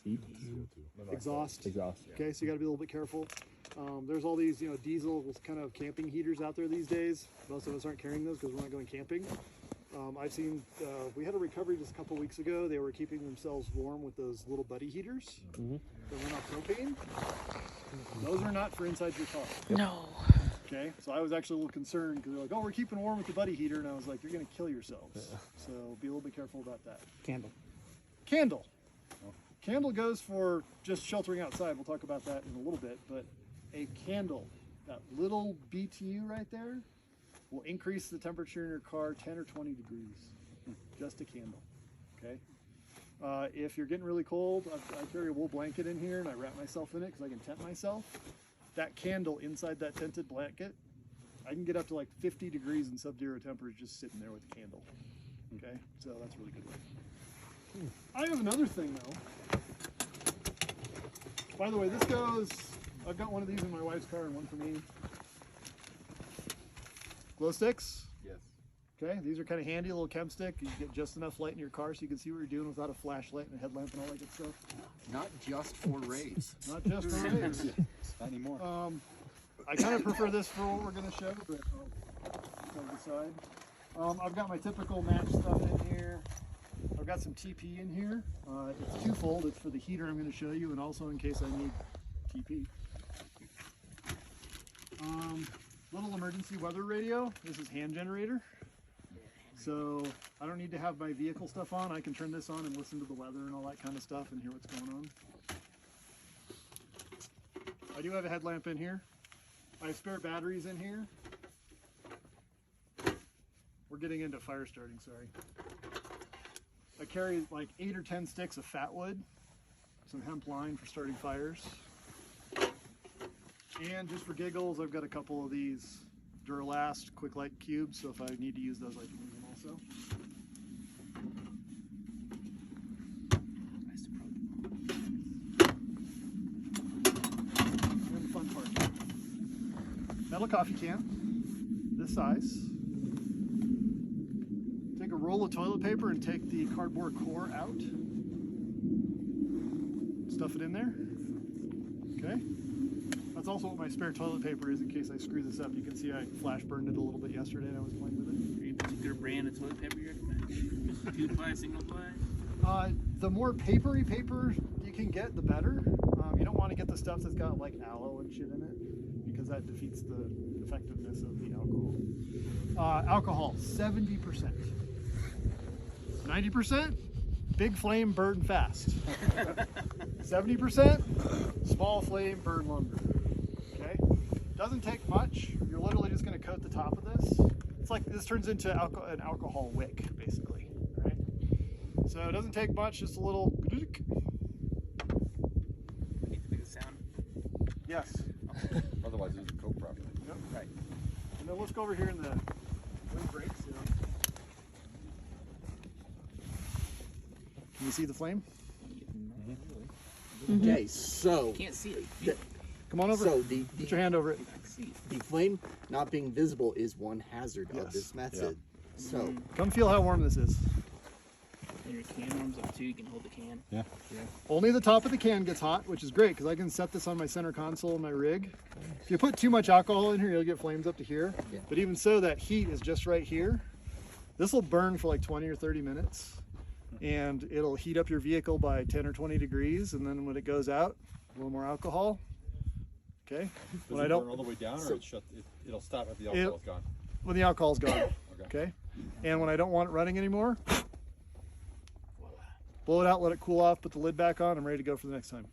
Heat? Exhaust. Exhaust. Okay, so you got to be a little bit careful. There's all these, diesel kind of camping heaters out there these days. Most of us aren't carrying those because we're not going camping. I've seen, we had a recovery just a couple weeks ago. They were keeping themselves warm with those little buddy heaters that run off propane. Those are not for inside your car. No. Okay, so I was actually a little concerned because they're like, oh, we're keeping warm with the buddy heater. And I was like, you're going to kill yourselves. So be a little bit careful about that. Candle. Candle. Candle goes for just sheltering outside. We'll talk about that in a little bit. But a candle, that little BTU right there, will increase the temperature in your car 10 or 20 degrees. Just a candle. Okay. If you're getting really cold, I carry a wool blanket in here and I wrap myself in it because I can tent myself. That candle inside that tented blanket, I can get up to like 50 degrees in sub-zero temperature just sitting there with the candle. Okay, so that's really good. I have another thing though. By the way, this goes, I've got one of these in my wife's car and one for me. Glow sticks. Yes. Okay, these are kind of handy, a little chem stick. You get just enough light in your car so you can see what you're doing without a flashlight and a headlamp and all that good stuff. Not just for raids. Not just for raids. Not anymore. I kind of prefer this for what we're going to show, but I'll decide. I've got my typical match stuff in here. I've got some TP in here. It's twofold. It's for the heater I'm going to show you and also in case I need TP. Little emergency weather radio. This is hand generator. So I don't need to have my vehicle stuff on. I can turn this on and listen to the weather and all that kind of stuff and hear what's going on. I do have a headlamp in here. I have spare batteries in here. We're getting into fire starting, sorry. I carry like 8 or 10 sticks of fat wood, some hemp line for starting fires. And just for giggles, I've got a couple of these Duralast quick light cubes, so if I need to use those, I can use them also. And the fun part. Metal coffee can, this size. Take a roll of toilet paper and take the cardboard core out. Stuff it in there. Okay. That's also what my spare toilet paper is in case I screw this up. You can see I flash burned it a little bit yesterday and I was playing with it. Any particular brand of toilet paper you recommend? 2-ply, single ply? The more papery paper you can get, the better. You don't want to get the stuff that's got like aloe and shit in it because that defeats the effectiveness of the alcohol. Alcohol, 70%. 90%, big flame, burn fast. 70%, small flame, burn longer. Okay? Doesn't take much. You're literally just going to coat the top of this. It's like this turns into an alcohol wick, basically. Right? So it doesn't take much, just a little. Need to make a sound. Yes. Otherwise, it doesn't coat properly. Yep. Right. And then let's go over here in the wind brakes. Can you see the flame? Okay, so Can't see it. Come on over. So Put your hand over it. I can see it. the flame not being visible is one hazard Yes. of this method. So Come feel how warm this is. And your can warms up too. You can hold the can. Yeah. Only the top of the can gets hot, which is great because I can set this on my center console in my rig. If you put too much alcohol in here, you'll get flames up to here. Yeah. But even so, that heat is just right here. This will burn for like 20 or 30 minutes. And it'll heat up your vehicle by 10 or 20 degrees. And then when it goes out, a little more alcohol. Okay. Does it burn all the way down, or it'll stop after the alcohol's gone? When the alcohol's gone. Okay. And when I don't want it running anymore, blow it out, let it cool off, put the lid back on. I'm ready to go for the next time.